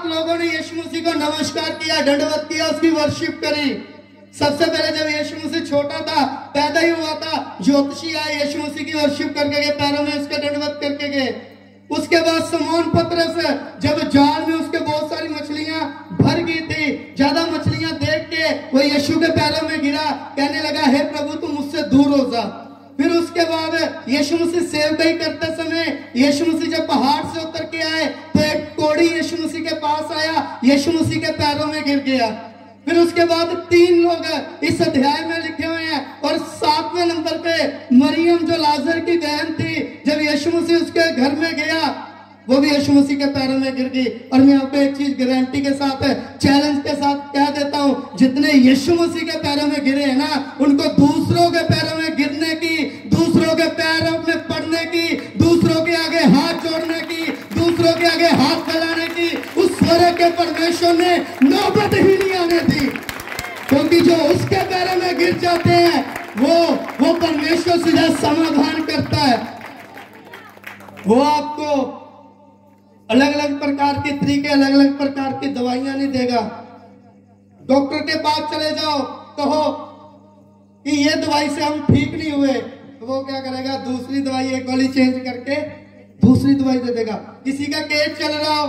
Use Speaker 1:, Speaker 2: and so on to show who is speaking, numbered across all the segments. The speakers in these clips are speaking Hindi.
Speaker 1: लोगों ने यीशु मसीह को नमस्कार किया, दंडवत किया, उसकी वर्शिप करी। सबसे पहले जब यीशु मसीह छोटा था, पैदा ही हुआ था, ज्योतिषी आए, यीशु मसीह की वर्शिप करके गए, पैरों में उसके दंडवत करके गए। उसके बाद शमौन पतरस जब जाल में उसके बहुत सारी मछलियां भर गई थी, ज्यादा मछलियां देख के वो यीशु के पैरों में गिरा, कहने लगा, हे प्रभु तुम मुझसे दूर हो जा। फिर उसके बाद यीशु मसीह सेवकाई करते समय यीशु मसीह जब पहाड़ से उतर के आए तो एक कोढ़ी यीशु मसीह के पास आया, यीशु मसीह के पैरों में गिर गया। फिर उसके बाद 3 लोग इस अध्याय में लिखे हुए हैं, और 7वें नंबर पे मरियम जो लाजर की बहन थी, जब यीशु मसीह उसके घर में गया वो भी यीशु मसीह के पैरों में गिर गई। और मैं आपको एक चीज गारंटी के साथ, चैलेंज के साथ कह देता हूं, जितने यीशु मसीह के पैरों में गिरे हैं ना, उनको दूसरों के पैरों में गिरने की, दूसरों के पैरों में पड़ने की, दूसरों के आगे हाथ जोड़ने की, दूसरों के आगे हाथ फैलाने की उस स्वर्ग के परमेश्वर ने नौबत ही नहीं आने दी। क्योंकि जो उसके पैरों में गिर जाते हैं वो परमेश्वर सीधा समाधान करता है। वो आपको अलग अलग प्रकार के तरीके, अलग अलग प्रकार की दवाइयां नहीं देगा। डॉक्टर के पास चले जाओ, कहो कि ये दवाई से हम ठीक नहीं हुए, तो वो क्या करेगा, दूसरी दवाई एक वाली चेंज करके दूसरी दवाई दे देगा। किसी का केस चल रहा हो,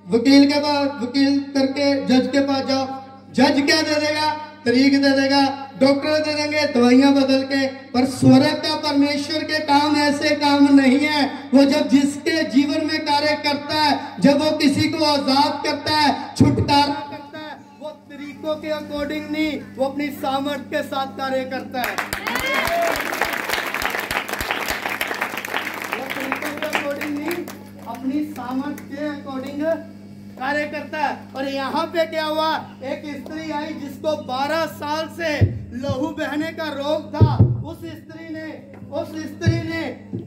Speaker 1: वकील के पास, वकील करके जज के पास जाओ, जज क्या दे देगा, तरीक दे देगा, डॉक्टर दे देंगे दवाइयां बदल के। पर स्वर्ग का परमेश्वर के काम ऐसे काम नहीं है। वो जब जिसके जीवन में कार्य करता है, जब वो किसी को आजाद करता है, छुटकारा करता है, वो तरीकों के अकॉर्डिंग नहीं, वो अपनी सामर्थ्य के साथ कार्य करता है। वो तरीकों के अकॉर्डिंग नहीं, अपनी सामर्थ्य के अकॉर्डिंग कार्य करता है। और यहाँ पे क्या हुआ, एक स्त्री आई जिसको 12 साल से लहू बहने का रोग था। उस स्त्री ने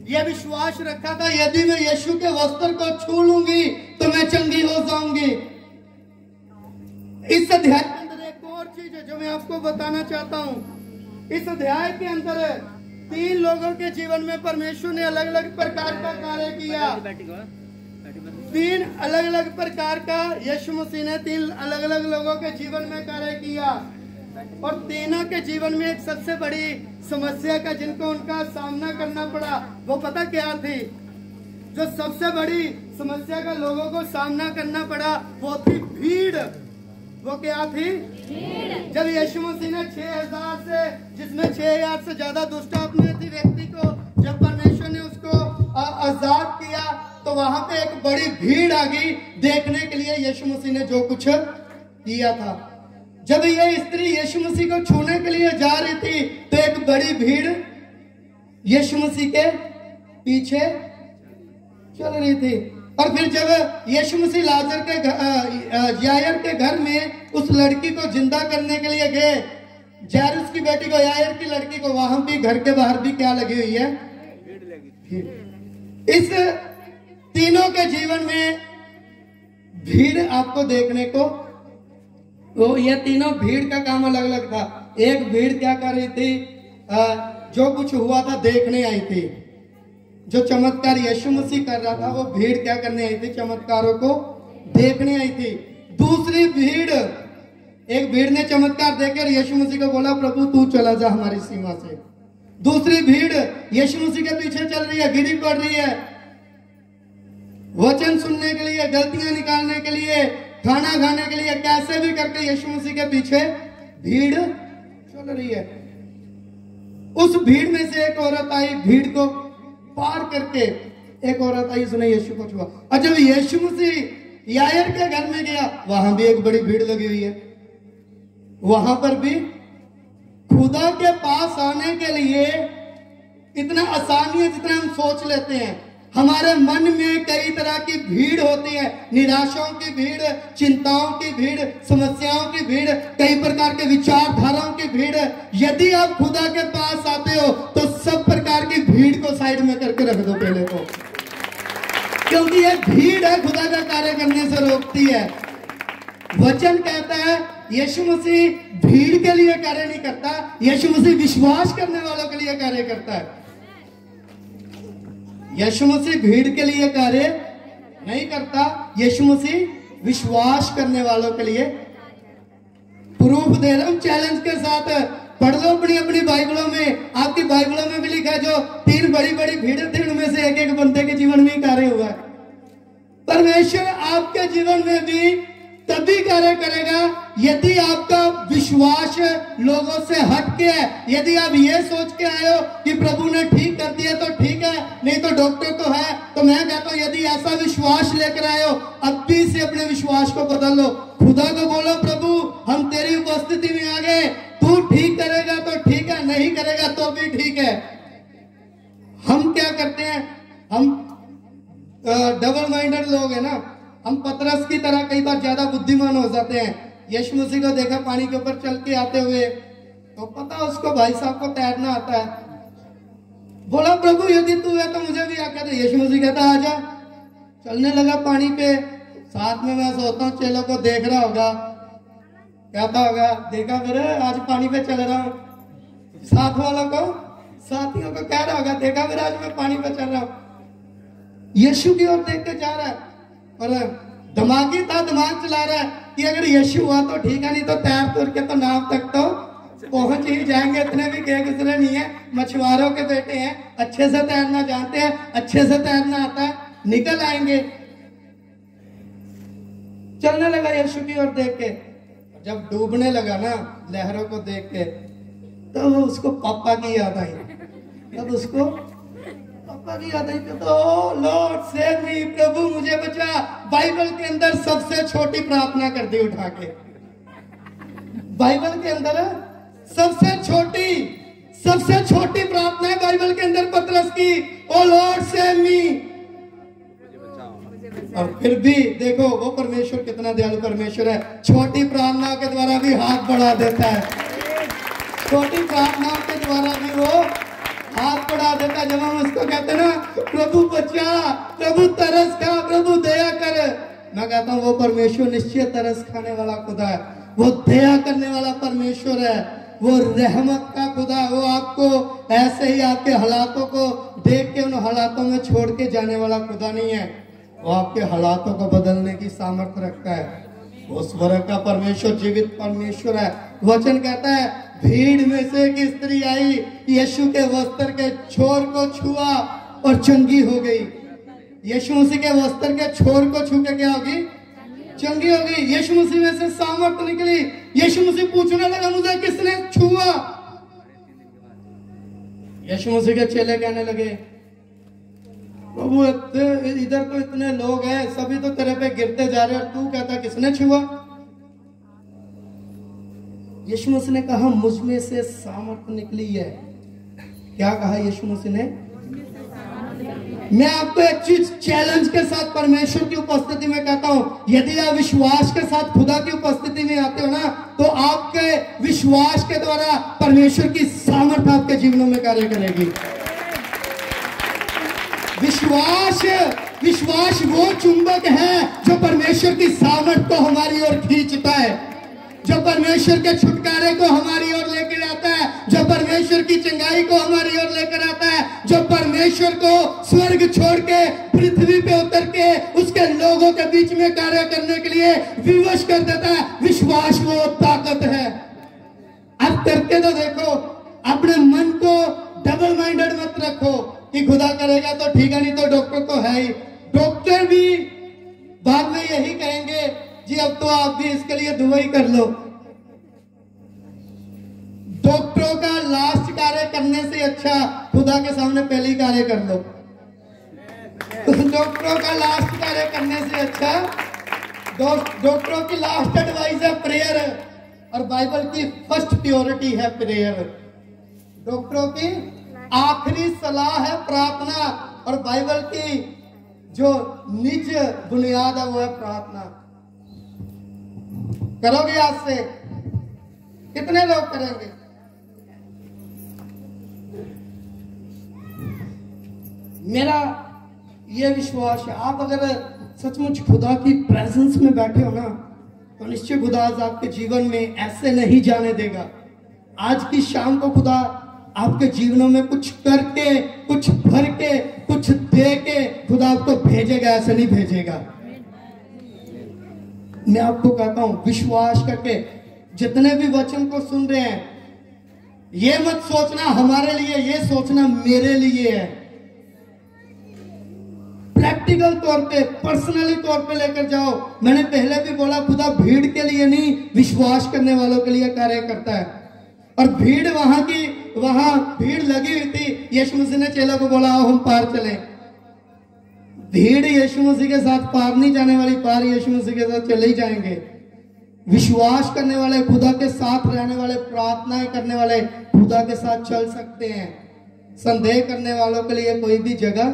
Speaker 1: यह विश्वास रखा था, यदि मैं यीशु के वस्त्र को छू लूंगी तो मैं चंगी हो जाऊंगी। इस अध्याय के अंदर एक और चीज है जो मैं आपको बताना चाहता हूँ। इस अध्याय के अंदर 3 लोगों के जीवन में परमेश्वर ने अलग अलग प्रकार का कार्य किया। 3 अलग अलग प्रकार का यीशु मसीह ने 3 अलग अलग लोगों के जीवन में कार्य किया। और तीनों के जीवन में एक सबसे बड़ी समस्या का जिनको उनका सामना करना पड़ा, वो पता क्या थी? जो सबसे बड़ी समस्या का लोगों को सामना करना पड़ा वो थी भीड़। वो क्या थी? भीड़। जब यीशु मसीह ने 6000 से, जिसमें 6000 से ज्यादा दुष्ट आत्माएं थी व्यक्ति को, जब परमेश्वर ने उसको आजाद किया तो वहां पे एक बड़ी भीड़ आ गई देखने के लिए यीशु मसीह ने जो कुछ किया था। जब ये स्त्री यीशु मसीह को छूने के लिए जा रही थी तो एक बड़ी भीड़ यीशु मसीह के पीछे चल रही थी। और फिर जब यीशु मसीह लाजर के यायर के घर में उस लड़की को जिंदा करने के लिए गए, जायरुस की बेटी को, यायर की लड़की को, वहां भी घर के बाहर भी क्या लगी हुई है? भीड़। इस तीनों के जीवन में भीड़ आपको देखने को, वो ये तीनों भीड़ का काम अलग अलग था। एक भीड़ क्या कर रही थी? जो कुछ हुआ था देखने आई थी। जो चमत्कार यीशु मसीह कर रहा था वो भीड़ क्या करने आई थी? चमत्कारों को देखने आई थी। दूसरी भीड़, एक भीड़ ने चमत्कार देखकर यीशु मसीह को बोला, प्रभु तू चला जा हमारी सीमा से। दूसरी भीड़ यीशु मसीह के पीछे चल रही है, गिरी पड़ रही है, वचन सुनने के लिए, गलतियां निकालने के लिए, खाना खाने के लिए, कैसे भी करके यीशु मसीह के पीछे भीड़ चल रही है। उस भीड़ में से एक औरत आई, भीड़ को पार करके एक औरत आई, उसने यीशु को छुआ। और जब यीशु मसीह यायर के घर में गया, वहां भी एक बड़ी भीड़ लगी हुई है। वहां पर भी खुदा के पास आने के लिए इतना आसानी है जितना हम सोच लेते हैं। हमारे मन में कई तरह की भीड़ होती है, निराशाओं की भीड़, चिंताओं की भीड़, समस्याओं की भीड़, कई प्रकार के विचारधाराओं की भीड़। यदि आप खुदा के पास आते हो तो सब प्रकार की भीड़ को साइड में करके रख दो पहले तो, क्योंकि ये भीड़ है खुदा का कार्य करने से रोकती है। वचन कहता है यीशु मसीह भीड़ के लिए कार्य नहीं करता, यीशु मसीह विश्वास करने वालों के लिए कार्य करता है। यीशु मसीह भीड़ के लिए कार्य नहीं करता, यीशु मसीह विश्वास करने वालों के लिए प्रूफ दे रहा हूं चैलेंज के साथ। पढ़ लो अपनी अपनी बाइबलों में, आपकी बाइबलों में भी लिखा है जो 3 बड़ी बड़ी भीड़ थी उनमें से एक एक बंदे के जीवन में कार्य हुआ है। परमेश्वर आपके जीवन में भी तभी कार्य करेगा यदि आपका विश्वास लोगों से हटके है। यदि आप ये सोच के आए हो कि प्रभु ने ठीक कर दिया तो ठीक है, नहीं तो डॉक्टर तो है, तो मैं कहता हूं यदि ऐसा विश्वास लेकर आए हो अब भी से अपने विश्वास को बदल लो। खुदा को बोलो प्रभु हम तेरी उपस्थिति में आ गए, तू ठीक करेगा तो ठीक है, नहीं करेगा तो भी ठीक है। हम क्या करते हैं, हम डबल माइंडेड लोग है ना, हम पतरस की तरह कई बार ज्यादा बुद्धिमान हो जाते हैं। यीशु मसीह को देखा पानी के ऊपर चल के आते हुए, तो पता उसको भाई साहब को तैरना आता है। बोला प्रभु यदि तू है तो मुझे भी आकर दे। यीशु मसीह कहता आजा। चलने लगा पानी पे, साथ में मैं सोचता हूँ चेलों को देख रहा होगा, कहता होगा देखा मेरे आज पानी पे चल रहा हूँ। साथ वालों को, साथियों को कह रहा होगा देखा मेरे आज मैं पानी पे चल रहा हूँ। यीशु की ओर देख के जा रहा है और दिमागी था, दिमाग चला रहा है कि अगर यीशु हुआ तो ठीक है, नहीं तो तैर तुर के तो नाव तक तो पहुंच ही जाएंगे। इतने भी बेगुजरे नहीं है, मछुआरों के बेटे हैं, अच्छे से तैरना जानते हैं, अच्छे से तैरना आता है, निकल आएंगे। चलने लगा यीशु की ओर देख के। जब डूबने लगा ना लहरों को देख के, तो उसको पापा की याद आई। तब उसको पापा की याद आई तो लॉर्ड सेव मी, प्रभु मुझे बचा। बाइबल के अंदर सबसे छोटी प्रार्थना कर दी उठा के। बाइबल के अंदर सबसे छोटी प्रार्थना है बाइबल के अंदर पतरस की, ओ लॉर्ड सेव मी। और फिर भी देखो वो परमेश्वर कितना दयालु परमेश्वर है, छोटी प्रार्थना के द्वारा भी हाथ बढ़ा देता है। छोटी प्रार्थना के द्वारा भी वो हाथ बढ़ा देता। जब हम उसको कहते ना प्रभु बचा, प्रभु तरस खा, प्रभु दया कर, मैं कहता हूँ वो परमेश्वर निश्चय तरस खाने वाला खुदा है, वो दया करने वाला परमेश्वर है, वो रहमत का खुदा है। वो आपको ऐसे ही आपके हालातों को देख के उन हालातों में छोड़ के जाने वाला खुदा नहीं है, वो आपके हालातों को बदलने की सामर्थ्य रखता है। वो स्वर्ग का परमेश्वर जीवित परमेश्वर है। वचन कहता है भीड़ में से एक स्त्री आई, यीशु के वस्त्र के छोर को छुआ और चंगी हो गई। यीशु मसीह के वस्त्र के छोर को छू के क्या होगी? चंगी हो गई। यीशु मसीह में से सामर्थ निकली। यीशु मसीह पूछने लगा मुझे किसने छुआ? यीशु मसीह के चेले कहने लगे प्रभु इधर तो इतने लोग हैं, सभी तो तेरे पे गिरते जा रहे हैं और तू कहता किसने छुआ? यीशु मसीह ने कहा मुझ में से सामर्थ निकली है। क्या कहा यीशु मसीह ने? मैं आपको एक चीज चैलेंज के साथ परमेश्वर की उपस्थिति में कहता हूं, यदि आप विश्वास के साथ खुदा की उपस्थिति में आते हो ना, तो आपके विश्वास के द्वारा परमेश्वर की सामर्थ आपके जीवनों में कार्य करेगी। विश्वास वो चुंबक है जो परमेश्वर की सामर्थ को हमारी ओर खींचता है, जो परमेश्वर के छुटकारे को हमारी ओर लेकर आता है, जो परमेश्वर की चंगाई को हमारी ओर लेकर आता है, जो परमेश्वर को स्वर्ग छोड़ के पृथ्वी पे उतर के उसके लोगों के बीच में कार्य करने के लिए विवश कर देता है। विश्वास वो ताकत है। अब करके तो देखो, अपने मन को डबल माइंडेड मत रखो कि खुदा करेगा तो ठीक है, नहीं तो डॉक्टर तो है ही। डॉक्टर भी बाद में यही कहेंगे जी अब तो आप भी इसके लिए दुआ ही कर लो। डॉक्टरों का लास्ट कार्य करने से अच्छा खुदा के सामने पहले ही कार्य कर लो। डॉक्टरों का लास्ट कार्य करने से अच्छा डॉक्टरों की लास्ट एडवाइस है प्रेयर है, और बाइबल की फर्स्ट प्योरिटी है प्रेयर। डॉक्टरों की आखिरी सलाह है प्रार्थना, और बाइबल की जो निज बुनियाद है वो है प्रार्थना। करोगे आज से? कितने लोग करेंगे? मेरा ये विश्वास है आप अगर सचमुच खुदा की प्रेजेंस में बैठे हो ना, तो निश्चय खुदा आज आपके जीवन में ऐसे नहीं जाने देगा। आज की शाम को खुदा आपके जीवनों में कुछ करके, कुछ भर के, कुछ दे के खुदा आपको भेजेगा, ऐसे नहीं भेजेगा। मैं आपको कहता हूं विश्वास करके जितने भी वचन को सुन रहे हैं, ये मत सोचना हमारे लिए, ये सोचना मेरे लिए है। प्रैक्टिकल तौर पे, पर्सनली तौर पे लेकर जाओ। मैंने पहले भी बोला, खुदा भीड़ के लिए नहीं, विश्वास करने वालों के लिए कार्य करता है। और भीड़ वहां भीड़ लगी हुई थी। यीशु मसीह ने चेलों को बोला, आओ हम पार चलें। भीड़ यीशु मसीह के साथ पार नहीं जाने वाली, पार यीशु मसीह के साथ चले ही जाएंगे। विश्वास करने वाले, खुदा के साथ रहने वाले, प्रार्थनाएं करने वाले खुदा के साथ चल सकते हैं। संदेह करने वालों के लिए कोई भी जगह,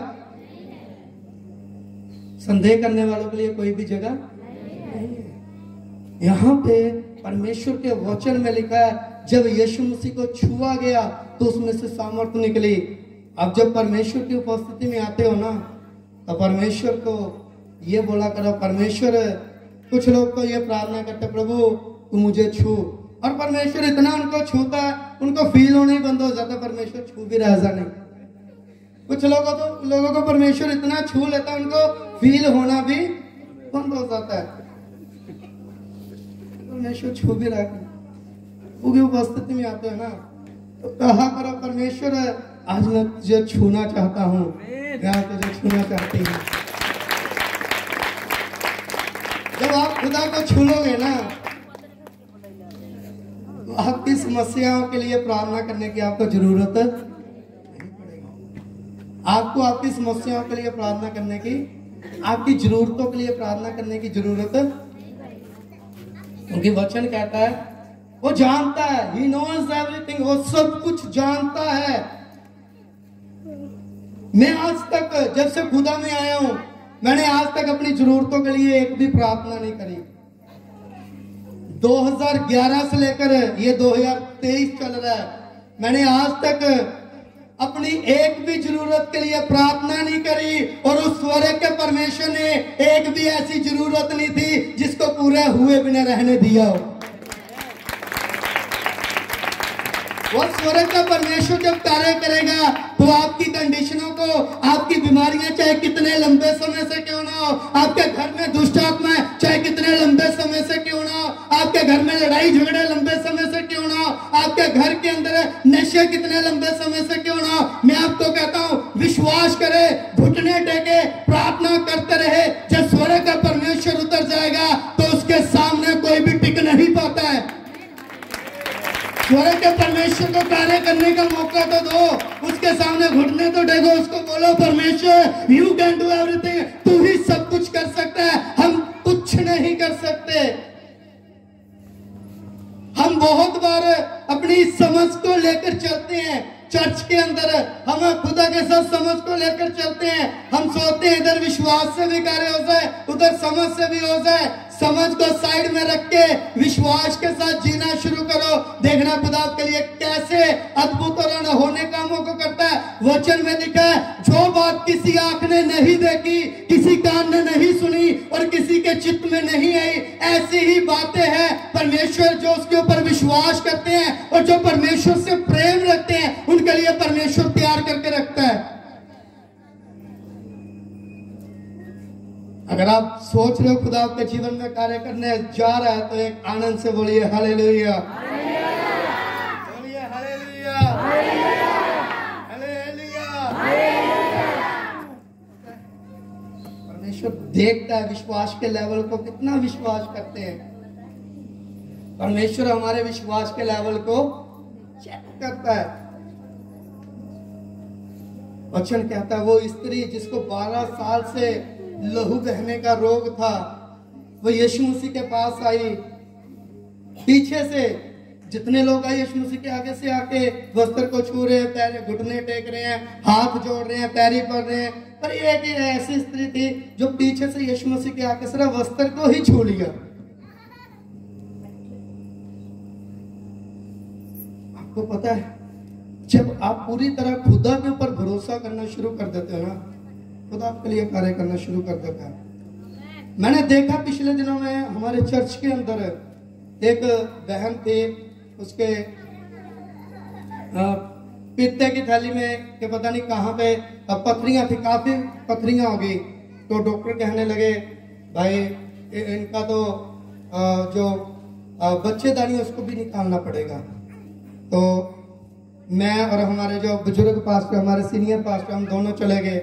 Speaker 1: संदेह करने वालों के लिए कोई भी जगह नहीं है। यहां पे परमेश्वर के वचन में लिखा है, जब यीशु मसीह को छुआ गया तो उसमें से सामर्थ्य निकली। अब जब परमेश्वर की उपस्थिति में आते हो ना, तो परमेश्वर को ये बोला करो, परमेश्वर, कुछ लोग तो ये प्रार्थना करते, प्रभु तू मुझे छू, और परमेश्वर इतना उनको छूता है, उनको फील होना ही बंद हो जाता, परमेश्वर छू भी रहा नहीं। कुछ लोगों को परमेश्वर इतना छू लेता है, उनको फील होना भी बंद हो जाता है। परमेश्वर छू भी रहा, वो भी उपस्थिति में आते हैं ना, तो कहा करो, परमेश्वर आज मैं तुझे छूना चाहता हूँ, मैं तुझे छूना चाहती हूँ। जब आप खुदा को छू लोगे ना, तो आपकी समस्याओं के लिए प्रार्थना करने की आपको जरूरत नहीं पड़ेगी। आपको आपकी समस्याओं के लिए प्रार्थना करने की, आपकी जरूरतों के लिए प्रार्थना करने की जरूरत, क्योंकि वचन कहता है, वो जानता है, he knows everything, वो सब कुछ जानता है। मैं आज तक, जब से खुदा में आया हूं, मैंने आज तक अपनी जरूरतों के लिए एक भी प्रार्थना नहीं करी। 2011 से लेकर ये 2023 चल रहा है, मैंने आज तक अपनी एक भी जरूरत के लिए प्रार्थना नहीं करी, और उस स्वर्ग के परमेश्वर ने एक भी ऐसी जरूरत नहीं थी जिसको पूरे हुए बिना रहने दिया हो। वो स्वर्ग का परमेश्वर जब कार्य करेगा तो आपकी कंडीशनों को, आपकी बीमारियां चाहे कितने लंबे समय से क्यों ना हो, आपके घर में दुष्ट आत्माएं चाहे कितने लंबे समय से क्यों ना हो, आपके घर में लड़ाई झगड़े लंबे समय से क्यों ना हो, आपके घर के अंदर नशे कितने लंबे समय से क्यों ना हो, मैं आपको कहता हूं, विश्वास करे, घुटने टेके, प्रार्थना करते रहे। जब स्वर्ग का परमेश्वर उतर जाएगा तो उसके सामने कोई भी टिक नहीं पाता है। स्वर्ग के परमेश्वर को कार्य करने का मौका तो दो, उसके सामने घुटने तो टेको, उसको बोलो, परमेश्वर यू कैन डू एवरीथिंग, तू ही सब कुछ कर सकता है, हम कुछ नहीं कर सकते। हम बहुत बार अपनी समझ को लेकर चलते हैं, चर्च के अंदर हम खुदा के साथ समझ को लेकर चलते हैं। हम सोचते हैं इधर विश्वास से भी कार्य हो जाए, उधर समझ से भी हो जाए। समझ को साइड में रख के विश्वास के साथ जीना शुरू करो, देखना खुदा आपके लिए कैसे अद्भुत और अनहोने कामों को करता है। वचन में लिखा है, जो बात किसी आंख ने नहीं देखी, किसी कान ने नहीं सुनी और किसी के चित्त में नहीं आई, ऐसी ही बातें हैं परमेश्वर जो उसके ऊपर विश्वास करते हैं और जो परमेश्वर से प्रेम रखते हैं, उनके लिए परमेश्वर तैयार करके रखता है। अगर आप सोच रहे हो खुदा आपके जीवन में कार्य करने जा रहा है, तो एक आनंद से बोलिए हालेलुया, बोलिए हालेलुया, हालेलुया। परमेश्वर देखता है विश्वास के लेवल को, कितना विश्वास करते हैं। परमेश्वर हमारे विश्वास के लेवल को चेक करता है। वचन कहता है, वो स्त्री जिसको 12 साल से लहू बहने का रोग था, वो यीशु मसीह के पास आई। पीछे से जितने लोग आए यीशु मसीह के आगे से आके वस्त्र को छू रहे हैं, पैर घुटने टेक रहे हैं, हाथ जोड़ रहे हैं, पैरी पड़ रहे हैं। पर ये एक ऐसी स्त्री थी जो पीछे से यीशु मसीह के आगे सिर्फ वस्त्र को ही छू लिया। आपको पता है, जब आप पूरी तरह खुदा के ऊपर भरोसा करना शुरू कर देते हो ना, खुदा आपके लिए कार्य करना शुरू कर देता है। मैंने देखा पिछले दिनों में हमारे चर्च के अंदर एक बहन थी, उसके पीते की थैली में के पता नहीं कहाँ पे पथरियां थी, काफी पथरियां हो गई। तो डॉक्टर कहने लगे, भाई इनका तो जो बच्चेदानी उसको भी निकालना पड़ेगा। तो मैं और हमारे जो बुजुर्ग पास्टर, हमारे सीनियर पास्टर, हम दोनों चले गए।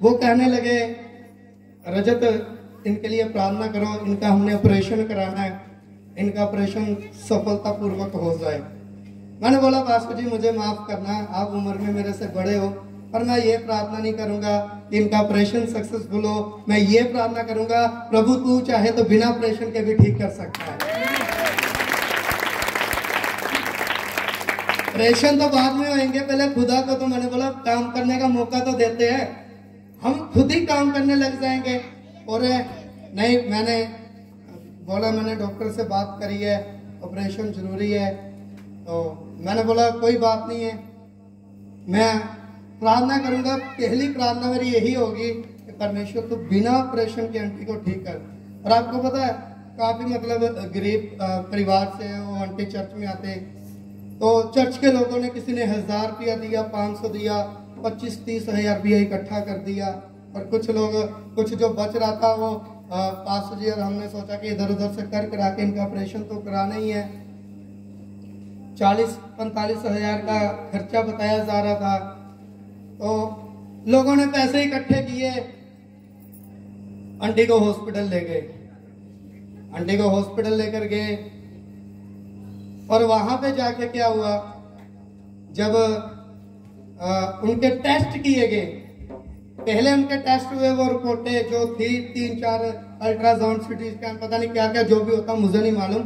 Speaker 1: वो कहने लगे रजत इनके लिए प्रार्थना करो, इनका हमने ऑपरेशन कराना है, इनका ऑपरेशन सफलतापूर्वक हो जाए। मैंने बोला पास्टर जी मुझे माफ करना, आप उम्र में मेरे से बड़े हो, पर मैं ये प्रार्थना नहीं करूंगा कि इनका ऑपरेशन सक्सेसफुल हो। मैं ये प्रार्थना करूंगा प्रभु तू चाहे तो बिना ऑपरेशन के भी ठीक कर सकता है। ऑपरेशन तो बाद में होंगे, पहले खुदा को तो मैंने बोला काम करने का मौका तो देते हैं, हम खुद ही काम करने लग जाएंगे। और नहीं, मैंने बोला, मैंने डॉक्टर से बात करी है, ऑपरेशन जरूरी है। तो मैंने बोला कोई बात नहीं है, मैं प्रार्थना करूंगा। पहली प्रार्थना मेरी यही होगी कि परमेश्वर तो बिना ऑपरेशन के आंटी को ठीक कर। और आपको पता है काफी मतलब गरीब परिवार से वो आंटी चर्च में आते, तो चर्च के लोगों ने किसी ने 1000 रुपया दिया, 500 दिया, 25-30 हजार रुपया इकट्ठा कर दिया। और कुछ लोग, कुछ जो बच रहा था वो पास्टर जी और हमने सोचा कि इधर उधर से कर करा के इनका ऑपरेशन तो कराना ही है। 40-45 हजार का खर्चा बताया जा रहा था। तो लोगों ने पैसे इकट्ठे किए, आंटी को हॉस्पिटल ले गए। आंटी को हॉस्पिटल लेकर गए और वहां पे जाके क्या हुआ, जब उनके टेस्ट किए गए, पहले उनके टेस्ट हुए, वो रिपोर्टें जो थी 3-4 अल्ट्रासाउंड, सिटी स्कैन, पता नहीं क्या क्या जो भी होता मुझे नहीं मालूम,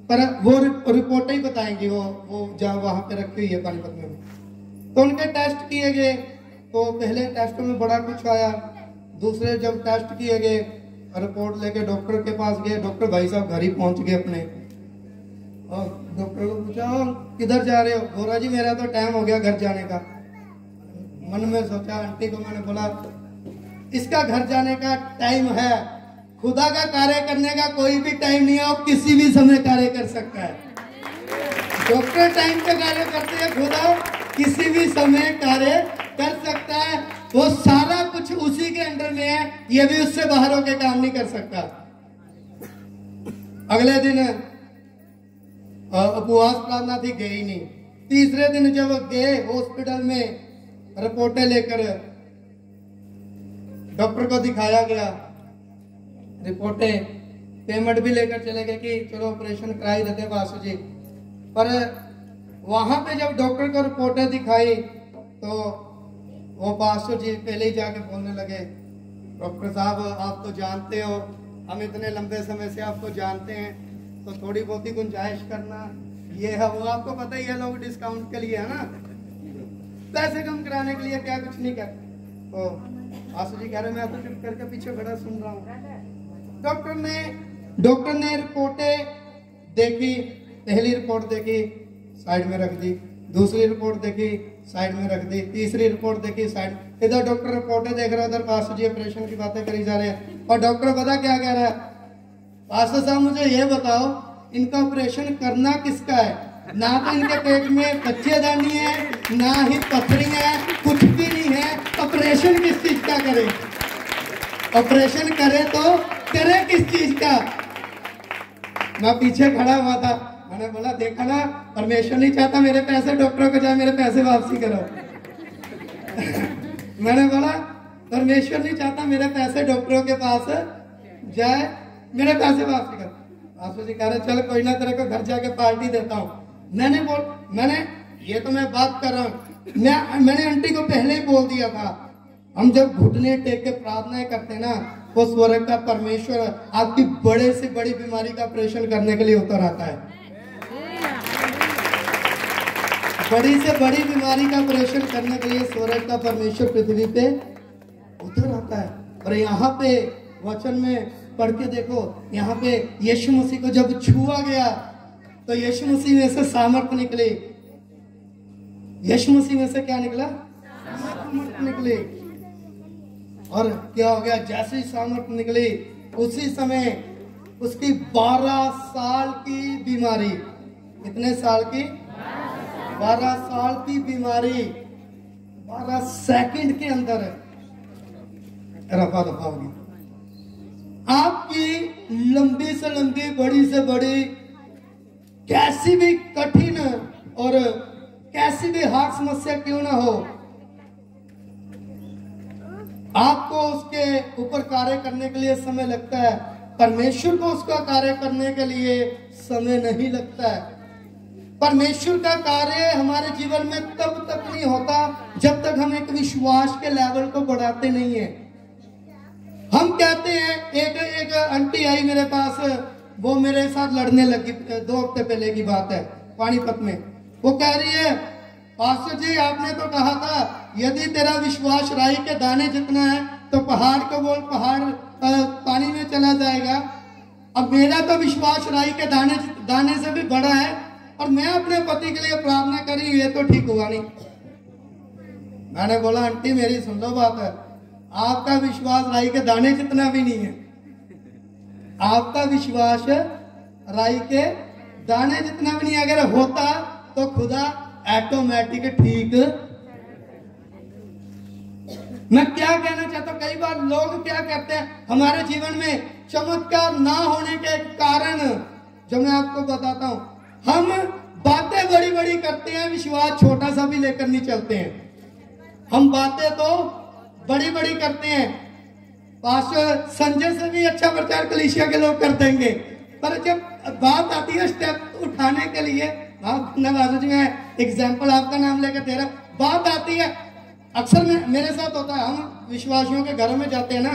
Speaker 1: पर वो रिपोर्टें ही बताएंगी, वो जहाँ वहां पे रखी हुई है पानीपत में। तो उनके टेस्ट किए गए, तो पहले टेस्ट में बड़ा कुछ आया, दूसरे जब टेस्ट किए गए रिपोर्ट लेके डॉक्टर के पास गए, डॉक्टर भाई साहब घर ही पहुंच गए अपने। और डॉक्टर को पूछा किधर जा रहे हो, गोरा जी मेरा तो टाइम हो गया घर जाने का। मन में सोचा, आंटी को मैंने बोला इसका घर जाने का टाइम है, खुदा का कार्य करने का कोई भी टाइम नहीं है, वो किसी भी समय कार्य कर सकता है। डॉक्टर टाइम पे कार्य करते हैं, खुदा किसी भी समय कार्य कर सकता है। वो सारा कुछ उसी के अंडर में है, ये भी उससे बाहर होकर काम नहीं कर सकता। अगले दिन उपवास प्रार्थना थी, गई नहीं। तीसरे दिन जब गए हॉस्पिटल में, रिपोर्टें लेकर डॉक्टर को दिखाया गया, रिपोर्टें, पेमेंट भी लेकर चले गए कि चलो ऑपरेशन करा ही देते बासु जी। पर वहां पे जब डॉक्टर को रिपोर्टें दिखाई तो वो बासु जी पहले ही जाके बोलने लगे, डॉक्टर साहब आप तो जानते हो, हम इतने लंबे समय से आपको जानते हैं, तो थोड़ी बहुत ही गुंजाइश करना, ये है वो, आपको पता ही है लोग डिस्काउंट के लिए है ना, पैसे कम कराने के लिए क्या कुछ नहीं कर। तो आशु जी कह रहे मैं तो चुप करके पीछे खड़ा सुन रहा हूँ। डॉक्टर ने रिपोर्टें देखी, पहली रिपोर्ट देखी साइड में रख दी, दूसरी रिपोर्ट देखी साइड में रख दी, तीसरी रिपोर्ट देखी साइड। इधर डॉक्टर रिपोर्टें देख रहा है, उधर पास्टर जी ऑपरेशन की बातें करी जा रहे हैं। और डॉक्टर पता क्या कह रहा है, पास्टर साहब मुझे ये बताओ इनका ऑपरेशन करना किसका है, ना तो इनके पेट में बच्चेदानी है, ना ही पथरी है, कुछ भी नहीं है, ऑपरेशन किस चीज का करे, ऑपरेशन करे तो करे किस चीज का। मैं पीछे खड़ा हुआ था, मैंने बोला देखा ना, परमेश्वर नहीं चाहता मेरे पैसे डॉक्टरों को जाए, मेरे पैसे वापसी करो। मैंने बोला परमेश्वर नहीं चाहता मेरे पैसे डॉक्टरों के पास जाए, मेरे पैसे वापसी करो। आशु जी कह रहे चल कोई ना, तेरे को घर जाके पार्टी देता हूँ। मैंने ये तो मैं बात कर रहा हूँ, मैंने आंटी को पहले ही बोल दिया था, हम जब घुटने टेक के प्रार्थनाएं करते ना, वो स्वर्ग का परमेश्वर आपकी बड़े से बड़ी बीमारी का ऑपरेशन करने के लिए उतर आता है। बड़ी से बड़ी बीमारी का ऑपरेशन करने के लिए स्वर्ग का परमेश्वर पृथ्वी पे उतर आता है। और यहाँ पे वचन में पढ़ के देखो, यहाँ पे यीशु मसीह को जब छुआ गया तो यीशु मसीह में से सामर्थ निकली। यीशु मसीह में से क्या निकला? सामर्थ निकली। और क्या हो गया, जैसे ही सामर्थ निकली उसी समय उसकी 12 साल की बीमारी, कितने साल की? 12 साल की बीमारी 12 सेकंड के अंदर रफा दफा होगी। आपकी लंबी से लंबी, बड़ी से बड़ी, कैसी भी कठिन और कैसी भी हार्ड समस्या क्यों ना हो, आपको उसके ऊपर कार्य करने के लिए समय लगता है। परमेश्वर को उसका कार्य करने के लिए समय नहीं लगता है। परमेश्वर का कार्य हमारे जीवन में तब तक नहीं होता जब तक हम एक विश्वास के लेवल को बढ़ाते नहीं है। हम कहते हैं, एक आंटी आई मेरे पास, वो मेरे साथ लड़ने लगी, 2 हफ्ते पहले की बात है, पानीपत में। वो कह रही है, पास्टर जी आपने तो कहा था यदि तेरा विश्वास राई के दाने जितना है तो पहाड़ को बोल, पहाड़ पानी में चला जाएगा। अब मेरा तो विश्वास राई के दाने से भी बड़ा है, और मैं अपने पति के लिए प्रार्थना करी, ये तो ठीक हुआ नहीं। मैंने बोला आंटी मेरी सुन लो बात है, आपका विश्वास राई के दाने जितना भी नहीं है। आपका विश्वास राई के दाने जितना भी नहीं, अगर होता तो खुदा ऑटोमेटिक ठीक। मैं क्या कहना चाहता हूं, कई बार लोग क्या कहते हैं, हमारे जीवन में चमत्कार ना होने के कारण, जो मैं आपको बताता हूं, हम बातें बड़ी बड़ी करते हैं, विश्वास छोटा सा भी लेकर नहीं चलते हैं। हम बातें तो बड़ी बड़ी करते हैं, पास्टर संजय से भी अच्छा प्रचार कलीसिया के लोग कर देंगे, पर जब बात आती है स्टेप उठाने के लिए, नवाज मैं एग्जाम्पल आपका नाम लेकर दे रहा, बात आती है, अक्सर मेरे साथ होता है, हम विश्वासियों के घरों में जाते हैं ना,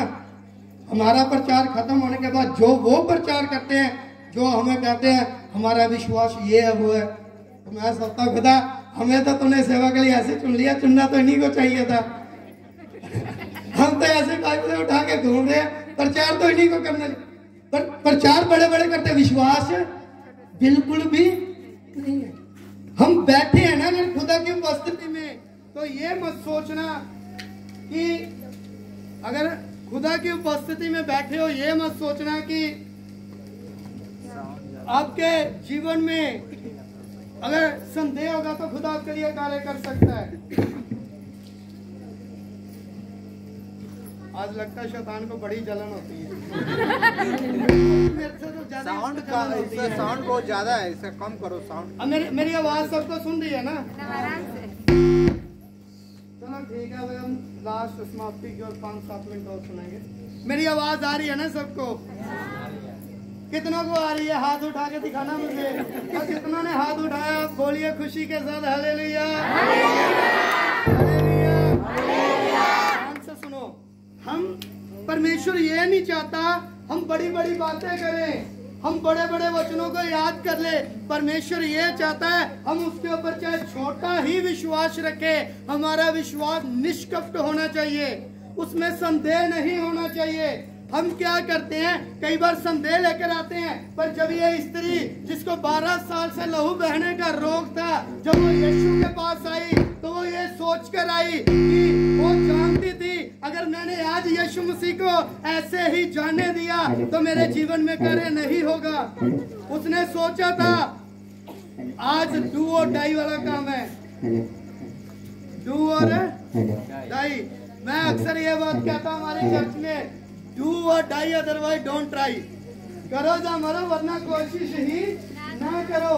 Speaker 1: हमारा प्रचार खत्म होने के बाद जो वो प्रचार करते हैं, जो हमें कहते हैं हमारा विश्वास ये है वो है, तो मैं सोचता हूँ खुदा हमें तो तूने सेवा के लिए ऐसे चुन लिया, चुनना तो इन्हीं को चाहिए था। हम तो ऐसे कागज उठा के घूम रहे हैं, प्रचार तो इन्हीं को करना, पर प्रचार बड़े बड़े करते, विश्वास बिल्कुल भी नहीं है। हम बैठे हैं ना अगर खुदा की उपस्थिति में, तो ये मत सोचना कि अगर खुदा की उपस्थिति में बैठे हो, ये मत सोचना कि आपके जीवन में अगर संदेह होगा तो खुदा आपके लिए कार्य कर सकता है। आज लगता है शैतान को बड़ी जलन होती है।
Speaker 2: साउंड बहुत ज्यादा है, इसे कम करो साउंड।
Speaker 1: मेरी आवाज सबको सुन रही है ना? चलो ठीक है, हम लास्ट समाप्ति की और 5-7 मिनट और सुनेंगे। मेरी आवाज आ रही है ना सबको? कितनों को आ रही है? हाथ उठा के दिखाना मुझे, और कितनों ने हाथ उठाया बोलिए खुशी के साथ हालेलुया। ध्यान से सुनो, हम परमेश्वर ये नहीं चाहता हम बड़ी बड़ी बातें करें, हम बड़े बड़े वचनों को याद कर ले। परमेश्वर ये चाहता है हम उसके ऊपर चाहे छोटा ही विश्वास रखें, हमारा विश्वास निष्कपट होना चाहिए, उसमें संदेह नहीं होना चाहिए। हम क्या करते हैं, कई बार संदेह लेकर आते हैं, पर जब ये स्त्री जिसको 12 साल से लहू बहने का रोग था, जब वो यीशु के पास आई तो वो ये सोच कर आई कि वो जानती थी अगर मैंने आज यीशु मसीह को ऐसे ही जाने दिया तो मेरे जीवन में कार्य नहीं होगा। उसने सोचा था आज डू और डाई वाला काम है, डू और डाई। मैं अक्सर ये बात कहता हूँ हमारे चर्च में, डू और डाई अदरवाइज डोंट ट्राई। करो जा मरो, वरना कोशिश ही ना करो।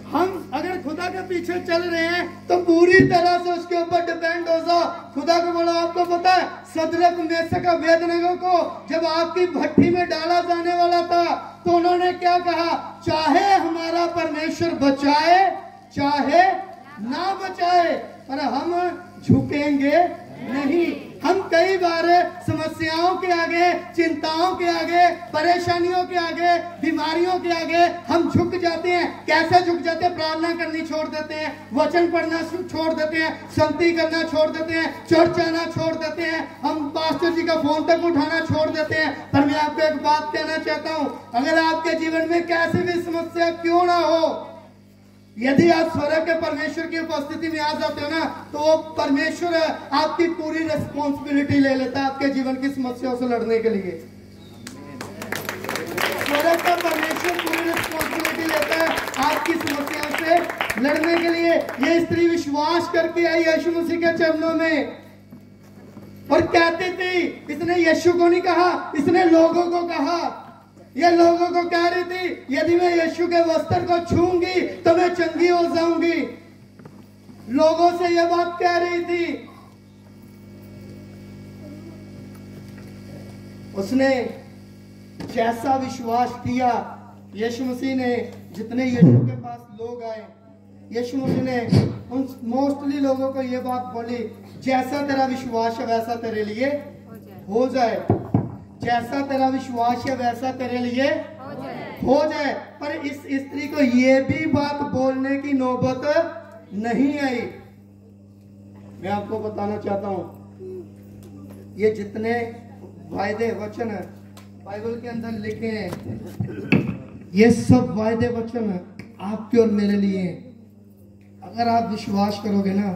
Speaker 1: हम अगर खुदा के पीछे चल रहे हैं तो पूरी तरह से उसके ऊपर डिपेंड हो जाओ। खुदा को बोलो, आपको पता है सदरक मेसक अबेदनगो को जब आपकी भट्टी में डाला जाने वाला था तो उन्होंने क्या कहा, चाहे हमारा परमेश्वर बचाए चाहे ना बचाए, पर हम झुकेंगे नहीं। हम कई बार समस्याओं के आगे, चिंताओं के आगे, परेशानियों के आगे, बीमारियों के आगे हम झुक जाते हैं। कैसे झुक जाते हैं? प्रार्थना करनी छोड़ देते हैं, वचन पढ़ना छोड़ देते हैं, संगति करना छोड़ देते हैं, चर्च आना छोड़ देते हैं, हम पास्टर जी का फोन तक उठाना छोड़ देते हैं। पर मैं आपको एक बात कहना चाहता हूँ, अगर आपके जीवन में कैसी भी समस्या क्यों ना हो, यदि आप स्वर्ग के परमेश्वर की उपस्थिति में आ जाते हो ना, तो परमेश्वर आपकी पूरी रिस्पॉन्सिबिलिटी ले लेता है आपके जीवन की समस्याओं से लड़ने के लिए। स्वर्ग का परमेश्वर पूरी रिस्पॉन्सिबिलिटी लेता है आपकी समस्याओं से लड़ने के लिए। ये स्त्री विश्वास करके आई यीशु मसीह के चरणों में और कहती थी, इसने यीशु को नहीं कहा, इसने लोगों को कहा, ये लोगों को कह रही थी यदि मैं यीशु के वस्त्र को छूंगी तो मैं चंगी हो जाऊंगी। लोगों से यह बात कह रही थी। उसने जैसा विश्वास किया, यीशु मसीह ने जितने यीशु के पास लोग आए, यीशु मसीह ने उन मोस्टली लोगों को यह बात बोली, जैसा तेरा विश्वास है वैसा तेरे लिए हो जाए। जैसा तेरा विश्वास है वैसा तेरे लिए हो जाए। पर इस स्त्री को यह भी बात बोलने की नौबत नहीं आई। मैं आपको बताना चाहता हूं, ये जितने वायदे वचन बाइबल के अंदर लिखे हैं, ये सब वायदे वचन आपके और मेरे लिए हैं। अगर आप विश्वास करोगे ना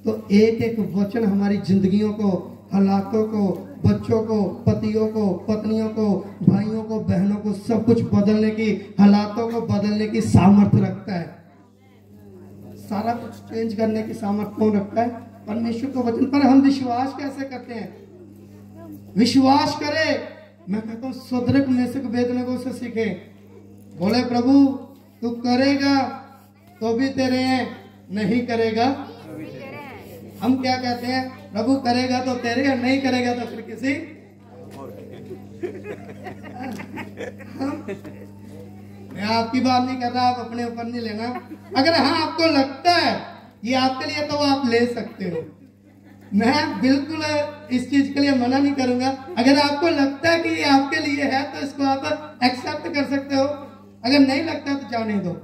Speaker 1: तो एक एक वचन हमारी जिंदगियों को, हालातों को, बच्चों को, पतियों को, पत्नियों को, भाइयों को, बहनों को, सब कुछ बदलने की, हालातों को बदलने की सामर्थ्य रखता है। सारा कुछ चेंज करने की सामर्थ्य कौन रखता है? परमेश्वर का वचन। पर हम विश्वास कैसे करते हैं? विश्वास करे, मैं कहता हूं सदरक मेशक अबेदनगो से सीखे। बोले प्रभु तू करेगा तो भी तेरे हैं, नहीं करेगा। हम क्या कहते हैं? प्रभु करेगा तो तेरे हैं, नहीं करेगा तो फिर किसी। मैं आपकी बात नहीं कर रहा, आप अपने ऊपर नहीं लेना। अगर हाँ आपको लगता है ये आपके लिए तो आप ले सकते हो। मैं बिल्कुल इस चीज के लिए मना नहीं करूंगा। अगर आपको लगता है कि ये आपके लिए है तो इसको आप एक्सेप्ट कर सकते हो। अगर नहीं लगता तो जाने दो।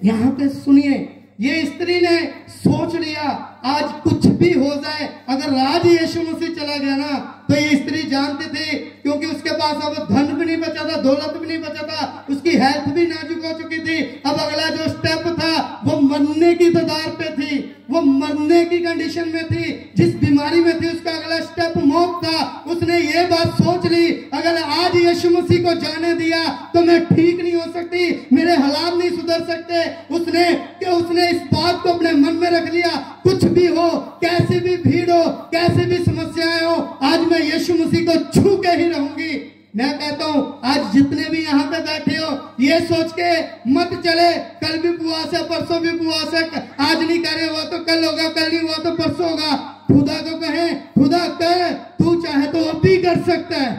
Speaker 1: यहाँ पे सुनिए, ये स्त्री ने सोच लिया आज कुछ भी हो जाए, अगर आज यीशु मसीह चला गया ना तो ये स्त्री जानती थी, क्योंकि उसके पास अब धन भी नहीं बचा था, दौलत भी नहीं बचा था, उसकी हेल्थ भी नाजुक हो चुकी थी। अब अगला जो स्टेप था वो मरने की कगार पे थी, वो मरने की कंडीशन में थी, जिस बीमारी में थी उसका अगला स्टेप मौत था। उसने ये बात सोच ली अगर आज यीशु मसीह को जाने दिया तो मैं ठीक नहीं हो सकती, मेरे हालात नहीं सुधर सकते। उसने इस बात को अपने मन में रख लिया, कुछ भी हो, कैसी भी भीड़ हो, कैसी भी समस्याएं हो, आज मैं यीशु मसीह को छू के ही रहूंगी। मैं कहता हूं आज जितने भी यहाँ पे बैठे हो ये सोच के मत चले कल भी उपवास है, परसों भी उपवास है, आज नहीं करे हुआ तो कल होगा, कल नहीं हुआ तो परसों होगा। खुदा को कहे, खुदा कर, तू चाहे तो अब भी कर सकता है,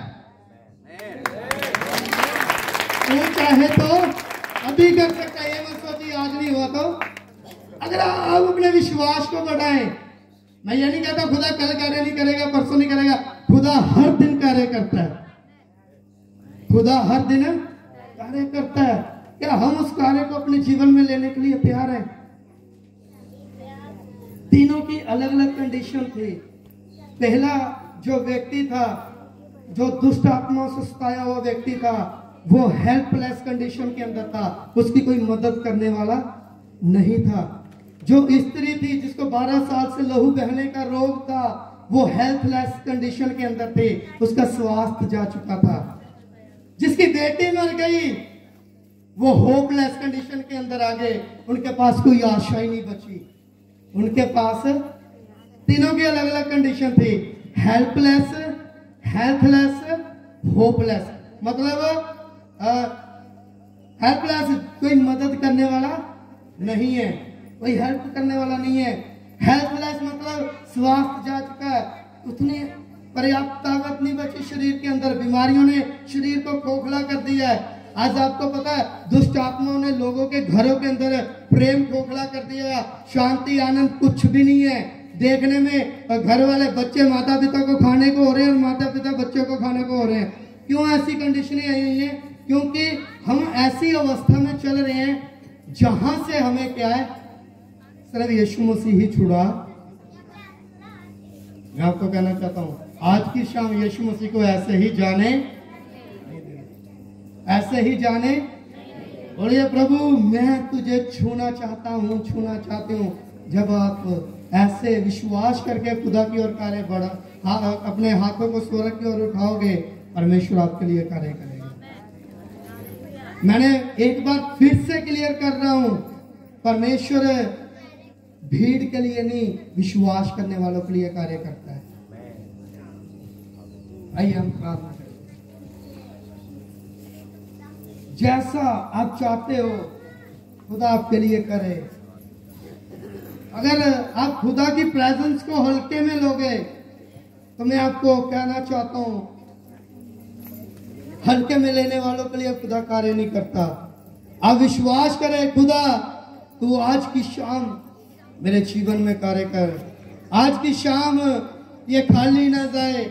Speaker 1: तू चाहे तो अभी कर सकता है। ये मत सोचिए आज नहीं हुआ तो। अगर आप अपने विश्वास को बढ़ाएं, मैं ये नहीं कहता खुदा कल कार्य नहीं करेगा, परसों नहीं करेगा। खुदा हर दिन कार्य करता है, खुदा हर दिन कार्य करता है। क्या हम उस कार्य को अपने जीवन में लेने के लिए तैयार हैं? तीनों की अलग अलग कंडीशन थी। पहला जो व्यक्ति था, जो दुष्ट आत्माओं से सताया हुआ व्यक्ति था, वो हेल्पलेस कंडीशन के अंदर था, उसकी कोई मदद करने वाला नहीं था। जो स्त्री थी जिसको 12 साल से लहू बहने का रोग था, वो हेल्पलेस कंडीशन के अंदर थी, उसका स्वास्थ्य जा चुका था। जिसकी बेटी मर गई वो होपलेस कंडीशन के अंदर आ गए, उनके पास कोई आशा ही नहीं बची। उनके पास तीनों की अलग अलग कंडीशन थी, हेल्पलेस, हेल्थलेस, होपलेस। मतलब हेल्पलेस कोई मदद करने वाला नहीं है, कोई हेल्प करने वाला नहीं है। हेल्पलेस मतलब स्वास्थ्य जा चुका है, उतनी पर्याप्त ताकत नहीं बची शरीर के अंदर, बीमारियों ने शरीर को खोखला कर दिया है। आज आपको पता है दुष्ट आत्माओं ने लोगों के घरों के अंदर प्रेम खोखला कर दिया, शांति आनंद कुछ भी नहीं है। देखने में घर वाले बच्चे माता पिता को खाने को हो रहे हैं और माता पिता बच्चों को खाने को हो रहे हैं। क्यों ऐसी कंडीशनें आई हुई हैं? क्योंकि हम ऐसी अवस्था में चल रहे हैं जहां से हमें क्या है, सिर्फ यीशु मसीह ही छुड़ा। मैं आपको कहना चाहता हूं आज की शाम यीशु मसीह को ऐसे ही जाने, ऐसे ही जाने। बोलिए प्रभु मैं तुझे छूना चाहता हूँ, छूना चाहती हूँ। जब आप ऐसे विश्वास करके खुदा की ओर कार्य बढ़ा, अपने हाथों को स्वर्ग की ओर उठाओगे, परमेश्वर आपके लिए कार्य करेगा। मैंने एक बार फिर से क्लियर कर रहा हूं, परमेश्वर भीड़ के लिए नहीं, विश्वास करने वालों के लिए कार्य करता है। आइए हम प्रार्थना करें। जैसा आप चाहते हो खुदा आपके लिए करे। अगर आप खुदा की प्रेजेंस को हल्के में लोगे तो मैं आपको कहना चाहता हूं, हल्के में लेने वालों के लिए खुदा कार्य नहीं करता। आप विश्वास करें, खुदा तू आज की शाम मेरे जीवन में कार्य कर, आज की शाम ये खाली ना जाए।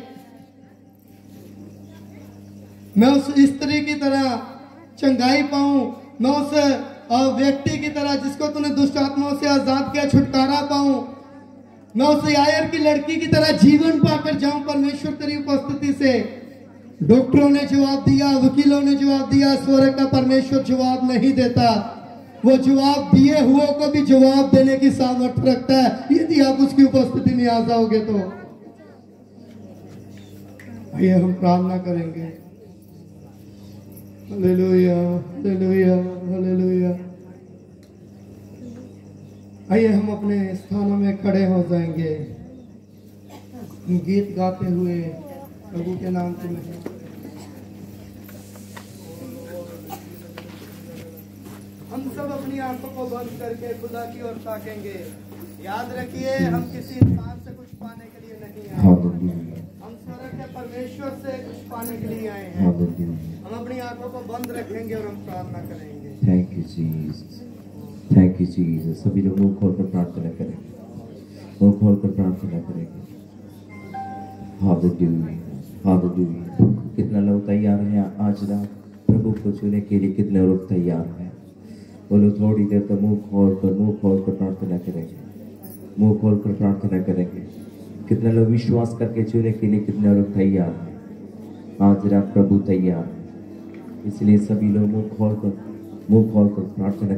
Speaker 1: मैं उस स्त्री की तरह चंगाई पाऊं, मैं उस व्यक्ति की तरह जिसको तूने दुष्ट आत्माओं से आजाद किया छुटकारा पाऊं, मैं उस यायर की लड़की की तरह जीवन पाकर जाऊं परमेश्वर तेरी उपस्थिति से। डॉक्टरों ने जवाब दिया, वकीलों ने जवाब दिया, स्वर्ग का परमेश्वर जवाब नहीं देता। वो जवाब दिए हुए को भी जवाब देने की सामर्थ्य रखता है यदि आप उसकी उपस्थिति में आ जाओगे तो। आइए हम प्रार्थना करेंगे। Hallelujah, hallelujah, hallelujah. आइए हम अपने स्थानों में खड़े हो जाएंगे, गीत गाते हुए प्रभु के नाम से। हम सब अपनी आंखों को बंद करके खुदा की ओर ताकेंगे। याद रखिए, हम किसी इंसान से कुछ पाने के लिए नहीं आए, हम स्वर्ग के परमेश्वर से कुछ पाने के लिए आए हैं। हम अपनी आंखों को बंद रखेंगे और हम प्रार्थना करेंगे।
Speaker 3: Thank you Jesus, thank you Jesus. सभी लोग मुंह खोलकर प्रार्थना करेंगे, मुंह खोलकर प्रार्थना करेंगे। Hallelujah, hallelujah. कितना लोग तैयार हैं आज रात प्रभु को छूने के लिए? कितने लोग तैयार हैं? बोलो थोड़ी देर तक मुंह खोल कर प्रार्थना करेंगे, मुंह खोल कर प्रार्थना करेंगे। कितने लोग विश्वास करके छूने के लिए? कितने लोग तैयार हैं? आज रात प्रभु तैयार है, इसलिए सभी लोग मुंह खोल कर प्रार्थना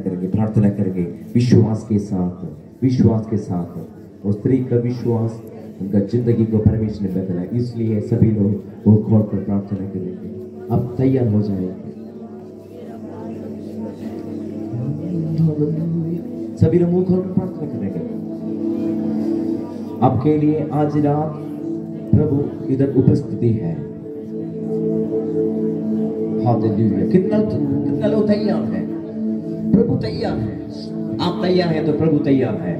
Speaker 3: करेंगे विश्वास के साथ। उस स्त्री का विश्वास उनका जिंदगी को परमेश्वर ने बदला, इसलिए सभी लोग मुंह खोल कर प्रार्थना करेंगे। अब तैयार हो जाएंगे, सभी लोग मुंह खोल कर प्रार्थना करेंगे। आपके लिए आज रात प्रभु इधर उपस्थिति है। हालेलुया। कितना लोग तैयार हैं? प्रभु तैयार है। आप तैयार हैं तो प्रभु तैयार है।